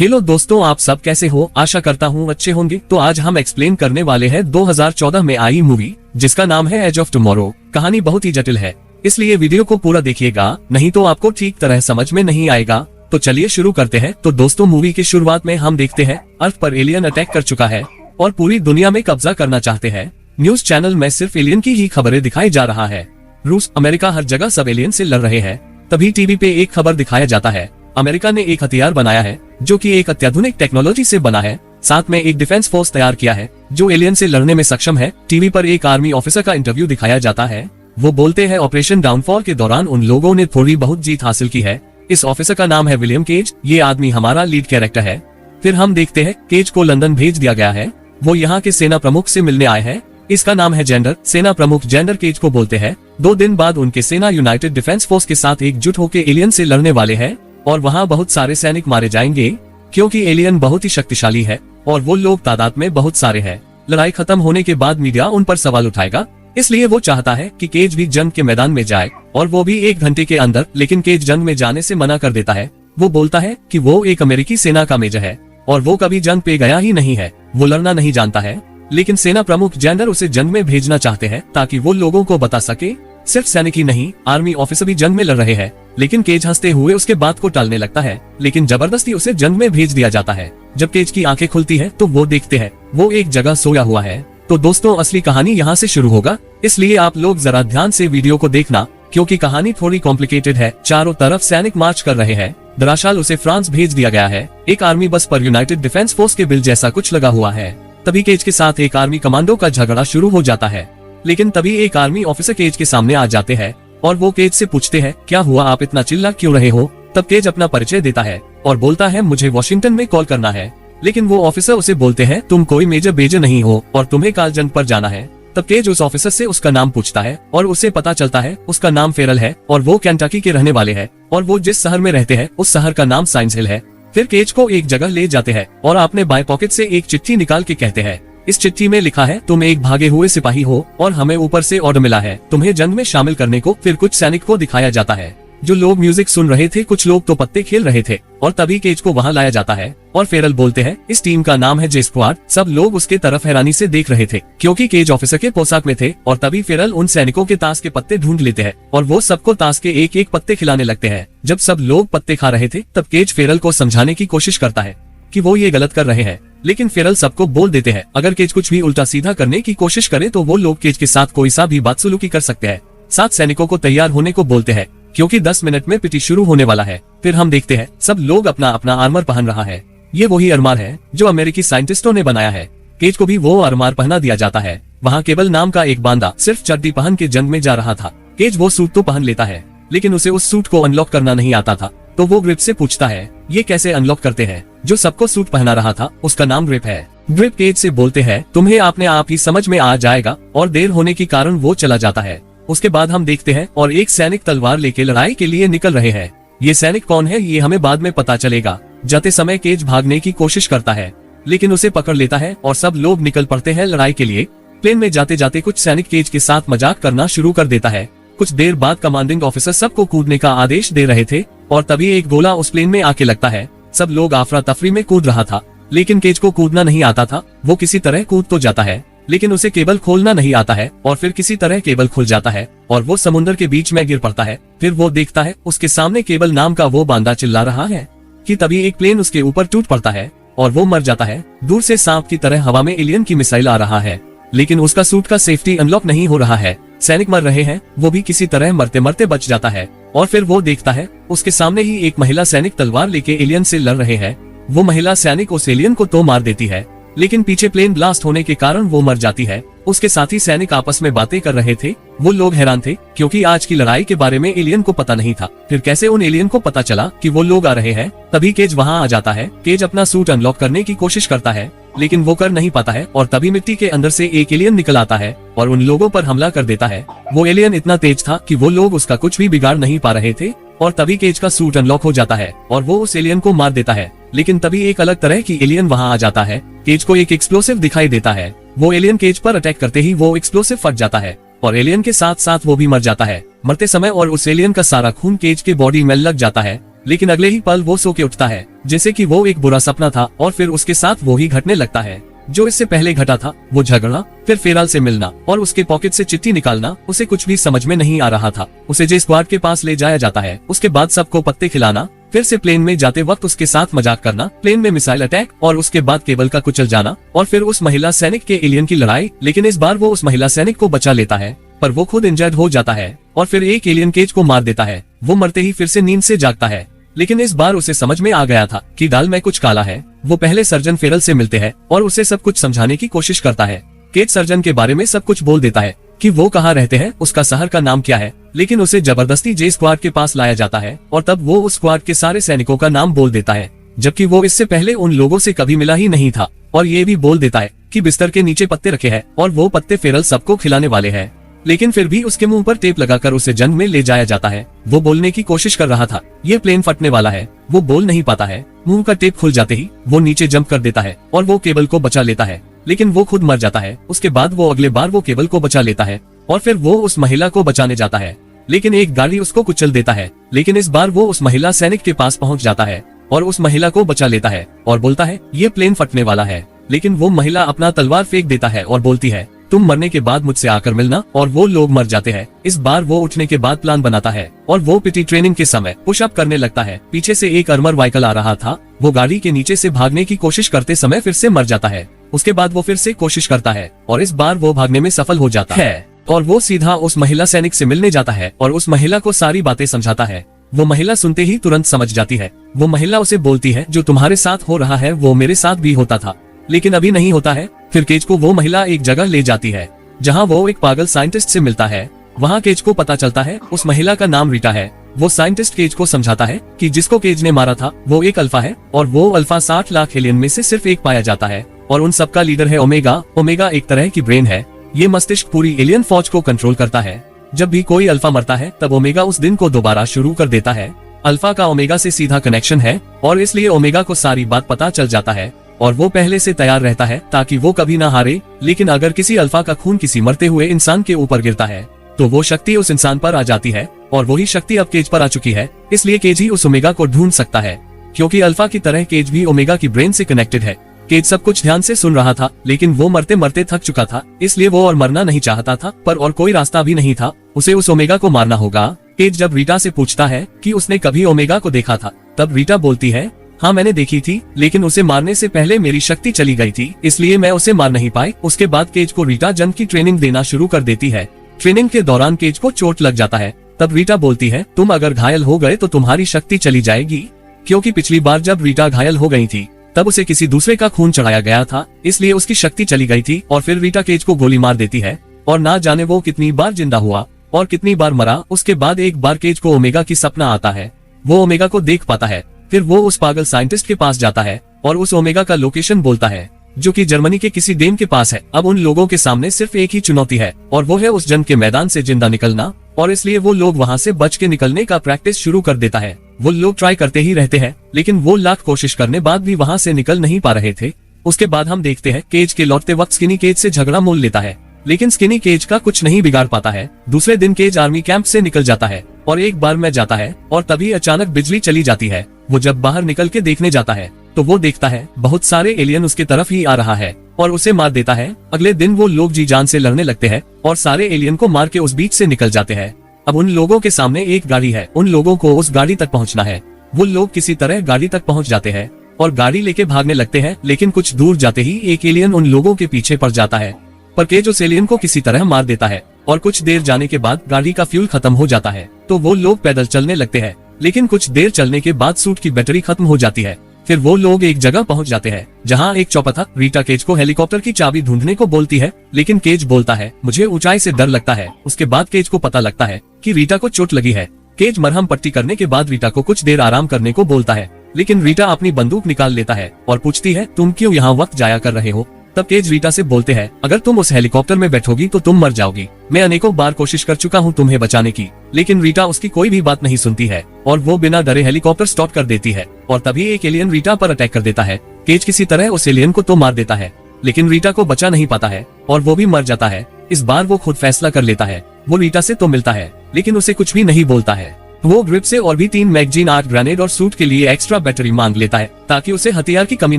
Hello दोस्तों, आप सब कैसे हो? आशा करता हूँ अच्छे होंगे। तो आज हम एक्सप्लेन करने वाले हैं 2014 में आई मूवी जिसका नाम है एज ऑफ टुमारो। कहानी बहुत ही जटिल है, इसलिए वीडियो को पूरा देखिएगा, नहीं तो आपको ठीक तरह समझ में नहीं आएगा। तो चलिए शुरू करते हैं। तो दोस्तों, मूवी की शुरुआत में हम देखते हैं अर्थ पर एलियन अटैक कर चुका है और पूरी दुनिया में कब्जा करना चाहते हैं। न्यूज चैनल में सिर्फ एलियन की ही खबरें दिखाई जा रहा है। रूस, अमेरिका, हर जगह सब एलियन से लड़ रहे हैं। तभी टीवी पे एक खबर दिखाया जाता है, अमेरिका ने एक हथियार बनाया है जो कि एक अत्याधुनिक टेक्नोलॉजी से बना है। साथ में एक डिफेंस फोर्स तैयार किया है जो एलियन से लड़ने में सक्षम है। टीवी पर एक आर्मी ऑफिसर का इंटरव्यू दिखाया जाता है। वो बोलते हैं ऑपरेशन डाउनफॉल के दौरान उन लोगों ने थोड़ी बहुत जीत हासिल की है। इस ऑफिसर का नाम है विलियम केज। ये आदमी हमारा लीड कैरेक्टर है। फिर हम देखते हैं केज को लंदन भेज दिया गया है। वो यहाँ के सेना प्रमुख से मिलने आए हैं। इसका नाम है जेंडर। सेना प्रमुख जेंडर केज को बोलते हैं 2 दिन बाद उनके सेना यूनाइटेड डिफेंस फोर्स के साथ एकजुट होकर एलियन से लड़ने वाले हैं और वहाँ बहुत सारे सैनिक मारे जाएंगे क्योंकि एलियन बहुत ही शक्तिशाली है और वो लोग तादाद में बहुत सारे हैं। लड़ाई खत्म होने के बाद मीडिया उन पर सवाल उठाएगा, इसलिए वो चाहता है कि केज भी जंग के मैदान में जाए और वो भी 1 घंटे के अंदर। लेकिन केज जंग में जाने से मना कर देता है। वो बोलता है कि वो एक अमेरिकी सेना का मेजर है और वो कभी जंग पे गया ही नहीं है, वो लड़ना नहीं जानता है। लेकिन सेना प्रमुख जेंडर उसे जंग में भेजना चाहते हैं ताकि वो लोगों को बता सके सिर्फ सैनिक ही नहीं, आर्मी ऑफिसर भी जंग में लड़ रहे हैं। लेकिन केज हंसते हुए उसके बात को टालने लगता है, लेकिन जबरदस्ती उसे जंग में भेज दिया जाता है। जब केज की आंखें खुलती है तो वो देखते हैं वो एक जगह सोया हुआ है। तो दोस्तों, असली कहानी यहाँ से शुरू होगा, इसलिए आप लोग जरा ध्यान से वीडियो को देखना क्योंकि कहानी थोड़ी कॉम्प्लिकेटेड है। चारों तरफ सैनिक मार्च कर रहे हैं। दरअसल उसे फ्रांस भेज दिया गया है। एक आर्मी बस पर यूनाइटेड डिफेंस फोर्स के बिल जैसा कुछ लगा हुआ है। तभी केज के साथ एक आर्मी कमांडो का झगड़ा शुरू हो जाता है। लेकिन तभी एक आर्मी ऑफिसर केज के सामने आ जाते हैं और वो केज से पूछते हैं, क्या हुआ, आप इतना चिल्ला क्यों रहे हो? तब केज अपना परिचय देता है और बोलता है मुझे वॉशिंगटन में कॉल करना है। लेकिन वो ऑफिसर उसे बोलते हैं तुम कोई मेजर बेजर नहीं हो और तुम्हें कालजंग पर जाना है। तब केज उस ऑफिसर से उसका नाम पूछता है और उसे पता चलता है उसका नाम फेरल है और वो केंटकी के रहने वाले हैं और वो जिस शहर में रहते हैं उस शहर का नाम साइंस हिल है। फिर केज को एक जगह ले जाते हैं और अपने बाएं पॉकेट से एक चिट्ठी निकाल के कहते हैं, इस चिट्ठी में लिखा है तुम एक भागे हुए सिपाही हो और हमें ऊपर से ऑर्डर मिला है तुम्हें जंग में शामिल करने को। फिर कुछ सैनिक को दिखाया जाता है जो लोग म्यूजिक सुन रहे थे, कुछ लोग तो पत्ते खेल रहे थे और तभी केज को वहां लाया जाता है और फेरल बोलते हैं इस टीम का नाम है जे स्क्वाड। सब लोग उसके तरफ हैरानी से देख रहे थे क्योंकि केज ऑफिसर के पोशाक में थे और तभी फेरल उन सैनिकों के ताश के पत्ते ढूंढ लेते हैं और वो सबको ताश के एक एक पत्ते खिलाने लगते हैं। जब सब लोग पत्ते खा रहे थे तब केज फेरल को समझाने की कोशिश करता है कि वो ये गलत कर रहे हैं, लेकिन फेरल सबको बोल देते हैं अगर केज कुछ भी उल्टा सीधा करने की कोशिश करे तो वो लोग केज के साथ कोई सा भी बदसलूकी कर सकते हैं। 7 सैनिकों को तैयार होने को बोलते हैं क्योंकि 10 मिनट में पीटी शुरू होने वाला है। फिर हम देखते हैं सब लोग अपना अपना आर्मर पहन रहा है। ये वही आर्मर है जो अमेरिकी साइंटिस्टों ने बनाया है। केज को भी वो आर्मर पहना दिया जाता है। वहाँ केबल नाम का एक बांदा सिर्फ चड्डी पहन के जंग में जा रहा था। केज वो सूट तो पहन लेता है लेकिन उसे उस सूट को अनलॉक करना नहीं आता था। तो वो ग्रिप से पूछता है ये कैसे अनलॉक करते हैं? जो सबको सूट पहना रहा था उसका नाम ग्रिप है। ग्रिप केज से बोलते हैं तुम्हें अपने आप ही समझ में आ जाएगा और देर होने के कारण वो चला जाता है। उसके बाद हम देखते हैं और एक सैनिक तलवार लेके लड़ाई के लिए निकल रहे हैं। ये सैनिक कौन है ये हमें बाद में पता चलेगा। जाते समय केज भागने की कोशिश करता है लेकिन उसे पकड़ लेता है और सब लोग निकल पड़ते हैं लड़ाई के लिए। प्लेन में जाते जाते कुछ सैनिक केज के साथ मजाक करना शुरू कर देता है। कुछ देर बाद कमांडिंग ऑफिसर सबको कूदने का आदेश दे रहे थे और तभी एक गोला उस प्लेन में आके लगता है। सब लोग अफरा तफरी में कूद रहा था लेकिन केज को कूदना नहीं आता था। वो किसी तरह कूद तो जाता है लेकिन उसे केबल खोलना नहीं आता है और फिर किसी तरह केबल खुल जाता है और वो समुद्र के बीच में गिर पड़ता है। फिर वो देखता है उसके सामने केबल नाम का वो बांदा चिल्ला रहा है कि तभी एक प्लेन उसके ऊपर टूट पड़ता है और वो मर जाता है। दूर से सांप की तरह हवा में एलियन की मिसाइल आ रहा है लेकिन उसका सूट का सेफ्टी अनलॉक नहीं हो रहा है। सैनिक मर रहे हैं, वो भी किसी तरह मरते मरते बच जाता है और फिर वो देखता है उसके सामने ही एक महिला सैनिक तलवार लेके एलियन से लड़ रहे हैं। वो महिला सैनिक उस एलियन को तो मार देती है लेकिन पीछे प्लेन ब्लास्ट होने के कारण वो मर जाती है। उसके साथी सैनिक आपस में बातें कर रहे थे। वो लोग हैरान थे क्योंकि आज की लड़ाई के बारे में एलियन को पता नहीं था। फिर कैसे उन एलियन को पता चला कि वो लोग आ रहे हैं? तभी केज वहां आ जाता है। केज अपना सूट अनलॉक करने की कोशिश करता है लेकिन वो कर नहीं पाता है और तभी मिट्टी के अंदर से एक एलियन निकल आता है और उन लोगों पर हमला कर देता है। वो एलियन इतना तेज था कि वो लोग उसका कुछ भी बिगाड़ नहीं पा रहे थे और तभी केज का सूट अनलॉक हो जाता है और वो उस एलियन को मार देता है। लेकिन तभी एक अलग तरह की एलियन वहां आ जाता है। केज को एक एक्सप्लोसिव दिखाई देता है। वो एलियन केज पर अटैक करते ही वो एक्सप्लोसिव फट जाता है और एलियन के साथ साथ वो भी मर जाता है मरते समय और उस एलियन का सारा खून केज के बॉडी में लग जाता है। लेकिन अगले ही पल वो सो के उठता है जैसे कि वो एक बुरा सपना था और फिर उसके साथ वो ही घटने लगता है जो इससे पहले घटा था। वो झगड़ा, फिर फेराल से मिलना और उसके पॉकेट से चिट्ठी निकालना, उसे कुछ भी समझ में नहीं आ रहा था। उसे जे स्क्वाड के पास ले जाया जाता है, उसके बाद सबको पत्ते खिलाना, फिर से प्लेन में जाते वक्त उसके साथ मजाक करना, प्लेन में मिसाइल अटैक और उसके बाद केबल का कुचल जाना और फिर उस महिला सैनिक के एलियन की लड़ाई। लेकिन इस बार वो उस महिला सैनिक को बचा लेता है, पर वो खुद इंजर्ड हो जाता है और फिर एक एलियन केज को मार देता है। वो मरते ही फिर से नींद से जागता है, लेकिन इस बार उसे समझ में आ गया था कि दाल में कुछ काला है। वो पहले सर्जन फेरल से मिलते हैं और उसे सब कुछ समझाने की कोशिश करता है। केज सर्जन के बारे में सब कुछ बोल देता है कि वो कहाँ रहते हैं, उसका शहर का नाम क्या है, लेकिन उसे जबरदस्ती जे स्क्वाड के पास लाया जाता है और तब वो उस स्क्वाड के सारे सैनिकों का नाम बोल देता है, जबकि वो इससे पहले उन लोगों से कभी मिला ही नहीं था। और ये भी बोल देता है कि बिस्तर के नीचे पत्ते रखे हैं और वो पत्ते फेरल सबको खिलाने वाले हैं। लेकिन फिर भी उसके मुंह पर टेप लगाकर उसे जंग में ले जाया जाता है। वो बोलने की कोशिश कर रहा था, ये प्लेन फटने वाला है, वो बोल नहीं पाता है। मुंह का टेप खुल जाते ही वो नीचे जंप कर देता है और वो केबल को बचा लेता है, लेकिन वो खुद मर जाता है। उसके बाद वो अगले बार वो केबल को बचा लेता है और फिर वो उस महिला को बचाने जाता है, लेकिन एक गाड़ी उसको कुचल देता है। लेकिन इस बार वो उस महिला सैनिक के पास पहुंच जाता है और उस महिला को बचा लेता है और बोलता है ये प्लेन फटने वाला है। लेकिन वो महिला अपना तलवार फेंक देता है और बोलती है तुम मरने के बाद मुझसे आकर मिलना, और वो लोग मर जाते हैं। इस बार वो उठने के बाद प्लान बनाता है और वो पीटी ट्रेनिंग के समय पुशअप करने लगता है। पीछे से एक आर्मर व्हीकल आ रहा था, वो गाड़ी के नीचे से भागने की कोशिश करते समय फिर से मर जाता है। उसके बाद वो फिर से कोशिश करता है और इस बार वो भागने में सफल हो जाता है और वो सीधा उस महिला सैनिक से मिलने जाता है और उस महिला को सारी बातें समझाता है। वो महिला सुनते ही तुरंत समझ जाती है। वो महिला उसे बोलती है जो तुम्हारे साथ हो रहा है वो मेरे साथ भी होता था, लेकिन अभी नहीं होता है। फिर केज को वो महिला एक जगह ले जाती है जहां वो एक पागल साइंटिस्ट से मिलता है। वहां केज को पता चलता है उस महिला का नाम रीटा है। वो साइंटिस्ट केज को समझाता है कि जिसको केज ने मारा था वो एक अल्फा है और वो अल्फा 60 लाख एलियन में से सिर्फ एक पाया जाता है और उन सबका लीडर है ओमेगा। ओमेगा एक तरह की ब्रेन है, ये मस्तिष्क पूरी एलियन फौज को कंट्रोल करता है। जब भी कोई अल्फा मरता है तब ओमेगा उस दिन को दोबारा शुरू कर देता है। अल्फा का ओमेगा से सीधा कनेक्शन है और इसलिए ओमेगा को सारी बात पता चल जाता है और वो पहले से तैयार रहता है ताकि वो कभी ना हारे। लेकिन अगर किसी अल्फा का खून किसी मरते हुए इंसान के ऊपर गिरता है तो वो शक्ति उस इंसान पर आ जाती है और वही शक्ति अब केज पर आ चुकी है। इसलिए केज ही उस ओमेगा को ढूंढ सकता है, क्योंकि अल्फा की तरह केज भी ओमेगा की ब्रेन से कनेक्टेड है। केज सब कुछ ध्यान से सुन रहा था, लेकिन वो मरते मरते थक चुका था, इसलिए वो और मरना नहीं चाहता था, पर और कोई रास्ता भी नहीं था। उसे उस ओमेगा को मारना होगा। केज जब रीटा से पूछता है कि उसने कभी ओमेगा को देखा था, तब रीटा बोलती है हाँ मैंने देखी थी, लेकिन उसे मारने से पहले मेरी शक्ति चली गई थी, इसलिए मैं उसे मार नहीं पाई। उसके बाद केज को रीटा जंग की ट्रेनिंग देना शुरू कर देती है। ट्रेनिंग के दौरान केज को चोट लग जाता है। तब रीटा बोलती है तुम अगर घायल हो गए तो तुम्हारी शक्ति चली जाएगी, क्योंकि पिछली बार जब रीटा घायल हो गई थी तब उसे किसी दूसरे का खून चढ़ाया गया था, इसलिए उसकी शक्ति चली गई थी। और फिर रीटा केज को गोली मार देती है और ना जाने वो कितनी बार जिंदा हुआ और कितनी बार मरा। उसके बाद एक बार केज को ओमेगा की सपना आता है, वो ओमेगा को देख पाता है। फिर वो उस पागल साइंटिस्ट के पास जाता है और उस ओमेगा का लोकेशन बोलता है, जो कि जर्मनी के किसी डैम के पास है। अब उन लोगों के सामने सिर्फ एक ही चुनौती है और वो है उस जंग के मैदान से जिंदा निकलना, और इसलिए वो लोग वहां से बच के निकलने का प्रैक्टिस शुरू कर देता है। वो लोग ट्राई करते ही रहते हैं, लेकिन वो लाख कोशिश करने बाद भी वहां से निकल नहीं पा रहे थे। उसके बाद हम देखते हैं केज के लौटते वक्त स्किनी केज से झगड़ा मोल लेता है, लेकिन स्किनी केज का कुछ नहीं बिगाड़ पाता है। दूसरे दिन केज आर्मी कैंप से निकल जाता है और एक बार में जाता है और तभी अचानक बिजली चली जाती है। वो जब बाहर निकल के देखने जाता है तो वो देखता है बहुत सारे एलियन उसके तरफ ही आ रहा है और उसे मार देता है। अगले दिन वो लोग जी जान से लड़ने लगते हैं और सारे एलियन को मार के उस बीच से निकल जाते हैं। अब उन लोगों के सामने एक गाड़ी है, उन लोगों को उस गाड़ी तक पहुंचना है। वो लोग किसी तरह गाड़ी तक पहुंच जाते हैं और गाड़ी लेके भागने लगते हैं, लेकिन कुछ दूर जाते ही एक एलियन उन लोगों के पीछे पड़ जाता है, पर केज उस एलियन को किसी तरह मार देता है और कुछ देर जाने के बाद गाड़ी का फ्यूल खत्म हो जाता है। तो वो लोग पैदल चलने लगते हैं, लेकिन कुछ देर चलने के बाद सूट की बैटरी खत्म हो जाती है। फिर वो लोग एक जगह पहुंच जाते हैं जहां एक चौपथा रीटा केज को हेलीकॉप्टर की चाबी ढूंढने को बोलती है, लेकिन केज बोलता है मुझे ऊंचाई से डर लगता है। उसके बाद केज को पता लगता है कि रीटा को चोट लगी है। केज मरहम पट्टी करने के बाद रीटा को कुछ देर आराम करने को बोलता है, लेकिन रीटा अपनी बंदूक निकाल लेता है और पूछती है तुम क्यों यहाँ वक्त जाया कर रहे हो। तब केज रीटा से बोलते हैं अगर तुम उस हेलीकॉप्टर में बैठोगी तो तुम मर जाओगी। मैं अनेकों बार कोशिश कर चुका हूँ तुम्हें बचाने की, लेकिन रीटा उसकी कोई भी बात नहीं सुनती है और वो बिना डरे हेलीकॉप्टर स्टॉप कर देती है और तभी एक एलियन रीटा पर अटैक कर देता है। केज किसी तरह उस एलियन को तो मार देता है, लेकिन रीटा को बचा नहीं पाता है और वो भी मर जाता है। इस बार वो खुद फैसला कर लेता है। वो रीटा से तो मिलता है, लेकिन उसे कुछ भी नहीं बोलता है। वो ग्रिप से और भी 3 मैगजीन, 8 ग्रेनेड और सूट के लिए एक्स्ट्रा बैटरी मांग लेता है ताकि उसे हथियार की कमी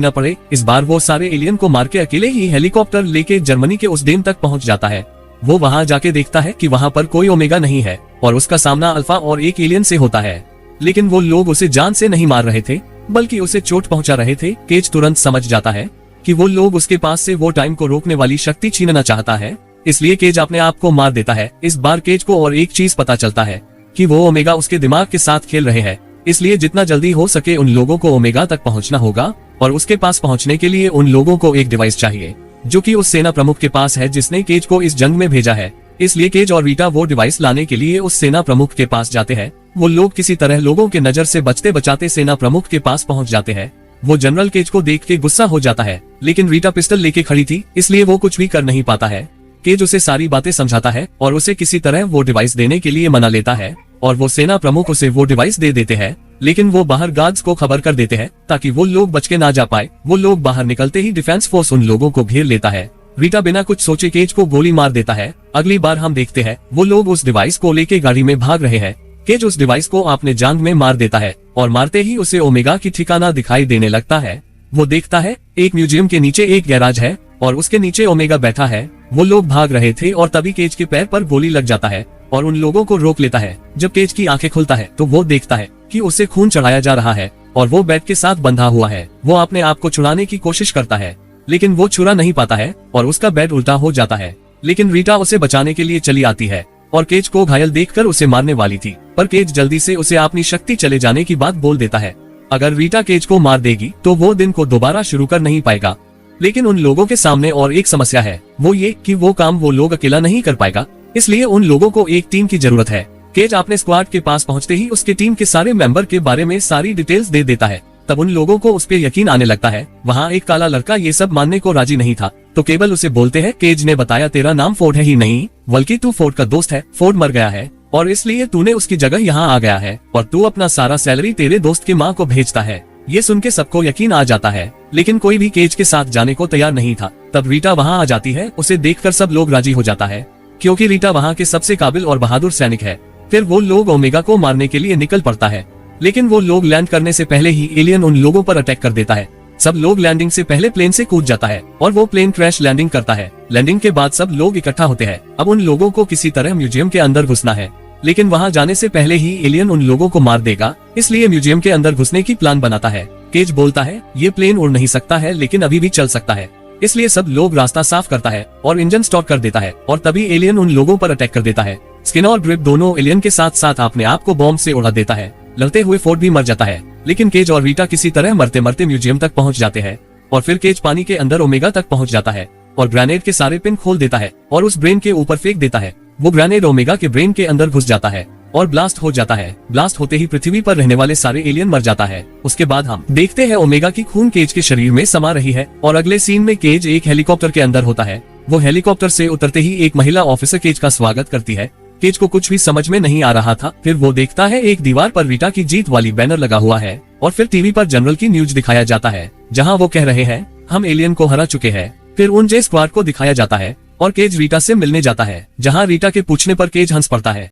न पड़े। इस बार वो सारे एलियन को मार के अकेले ही हेलीकॉप्टर लेके जर्मनी के उस डैम तक पहुंच जाता है। वो वहां जाके देखता है कि वहां पर कोई ओमेगा नहीं है और उसका सामना अल्फा और एक एलियन से होता है। लेकिन वो लोग उसे जान से नहीं मार रहे थे बल्कि उसे चोट पहुंचा रहे थे। केज तुरंत समझ जाता है कि वो लोग उसके पास से वो टाइम को रोकने वाली शक्ति छीनना चाहता है, इसलिए केज अपने आप को मार देता है। इस बार केज को और एक चीज पता चलता है कि वो ओमेगा उसके दिमाग के साथ खेल रहे हैं, इसलिए जितना जल्दी हो सके उन लोगों को ओमेगा तक पहुंचना होगा और उसके पास पहुंचने के लिए उन लोगों को एक डिवाइस चाहिए जो कि उस सेना प्रमुख के पास है जिसने केज को इस जंग में भेजा है। इसलिए केज और रीटा वो डिवाइस लाने के लिए उस सेना प्रमुख के पास जाते हैं। वो लोग किसी तरह लोगों के नजर से बचते बचाते सेना प्रमुख के पास पहुंच जाते हैं। वो जनरल केज को देख के गुस्सा हो जाता है, लेकिन रीटा पिस्टल लेके खड़ी थी इसलिए वो कुछ भी कर नहीं पाता है। केज उसे सारी बातें समझाता है और उसे किसी तरह वो डिवाइस देने के लिए मना लेता है और वो सेना प्रमुख उसे वो डिवाइस दे देते हैं, लेकिन वो बाहर गार्ड्स को खबर कर देते हैं ताकि वो लोग बच के ना जा पाए। वो लोग बाहर निकलते ही डिफेंस फोर्स उन लोगों को घेर लेता है। रीटा बिना कुछ सोचे केज को गोली मार देता है। अगली बार हम देखते हैं वो लोग उस डिवाइस को लेके गाड़ी में भाग रहे हैं। केज उस डिवाइस को अपने जांघ में मार देता है और मारते ही उसे ओमेगा की ठिकाना दिखाई देने लगता है। वो देखता है एक म्यूजियम के नीचे एक गैराज है और उसके नीचे ओमेगा बैठा है। वो लोग भाग रहे थे और तभी केज के पैर पर गोली लग जाता है और उन लोगों को रोक लेता है। जब केज की आंखें खुलता है तो वो देखता है कि उसे खून चढ़ाया जा रहा है और वो बेड के साथ बंधा हुआ है। वो अपने आप को छुड़ाने की कोशिश करता है लेकिन वो छुड़ा नहीं पाता है और उसका बेड उल्टा हो जाता है। लेकिन रीटा उसे बचाने के लिए चली आती है और केज को घायल देखकर उसे मारने वाली थी, पर केज जल्दी से उसे अपनी शक्ति चले जाने की बात बोल देता है। अगर रीटा केज को मार देगी तो वो दिन को दोबारा शुरू कर नहीं पाएगा। लेकिन उन लोगों के सामने और एक समस्या है, वो ये कि वो काम वो लोग अकेला नहीं कर पाएगा, इसलिए उन लोगों को एक टीम की जरूरत है। केज अपने स्क्वाड के पास पहुंचते ही उसके टीम के सारे मेंबर के बारे में सारी डिटेल्स दे देता है। तब उन लोगों को उस पे यकीन आने लगता है। वहाँ एक काला लड़का ये सब मानने को राजी नहीं था, तो केवल उसे बोलते हैं केज ने बताया तेरा नाम फोर्ड है ही नहीं बल्कि तू फोर्ड का दोस्त है। फोर्ड मर गया है और इसलिए तूने उसकी जगह यहाँ आ गया है और तू अपना सारा सैलरी तेरे दोस्त की माँ को भेजता है। ये सुन के सबको यकीन आ जाता है, लेकिन कोई भी केज के साथ जाने को तैयार नहीं था। तब रीटा वहाँ आ जाती है। उसे देखकर सब लोग राजी हो जाता है क्योंकि रीटा वहाँ के सबसे काबिल और बहादुर सैनिक है। फिर वो लोग ओमेगा को मारने के लिए निकल पड़ता है, लेकिन वो लोग लैंड करने से पहले ही एलियन उन लोगों पर अटैक कर देता है। सब लोग लैंडिंग से पहले प्लेन से कूद जाता है और वो प्लेन क्रैश लैंडिंग करता है। लैंडिंग के बाद सब लोग इकट्ठा होते हैं। अब उन लोगों को किसी तरह म्यूजियम के अंदर घुसना है, लेकिन वहाँ जाने से पहले ही एलियन उन लोगों को मार देगा, इसलिए म्यूजियम के अंदर घुसने की प्लान बनाता है। केज बोलता है ये प्लेन उड़ नहीं सकता है लेकिन अभी भी चल सकता है, इसलिए सब लोग रास्ता साफ करता है और इंजन स्टॉप कर देता है और तभी एलियन उन लोगों पर अटैक कर देता है। स्किन और ग्रिप दोनों एलियन के साथ साथ अपने आप को बॉम्ब से उड़ा देता है। लड़ते हुए फोर्ड भी मर जाता है, लेकिन केज और रीटा किसी तरह मरते मरते म्यूजियम तक पहुंच जाते हैं और फिर केज पानी के अंदर ओमेगा तक पहुंच जाता है और ग्रेनेड के सारे पिन खोल देता है और उस ब्रेन के ऊपर फेंक देता है। वो ग्रेनेड ओमेगा के ब्रेन के अंदर घुस जाता है और ब्लास्ट हो जाता है। ब्लास्ट होते ही पृथ्वी पर रहने वाले सारे एलियन मर जाता है। उसके बाद हम देखते हैं ओमेगा की खून केज के शरीर में समा रही है और अगले सीन में केज एक हेलीकॉप्टर के अंदर होता है। वो हेलीकॉप्टर से उतरते ही एक महिला ऑफिसर केज का स्वागत करती है। केज को कुछ भी समझ में नहीं आ रहा था। फिर वो देखता है एक दीवार पर रीटा की जीत वाली बैनर लगा हुआ है और फिर टीवी पर जनरल की न्यूज दिखाया जाता है जहां वो कह रहे हैं हम एलियन को हरा चुके हैं। फिर उन जे स्क्वाड को दिखाया जाता है और केज रीटा से मिलने जाता है, जहां रीटा के पूछने पर केज हंस पड़ता है।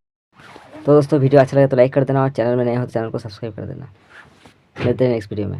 तो दोस्तों वीडियो अच्छा लगे तो लाइक कर देना और चैनल में नए हो तो चैनल को सब्सक्राइब कर देना। मिलते हैं नेक्स्ट वीडियो में।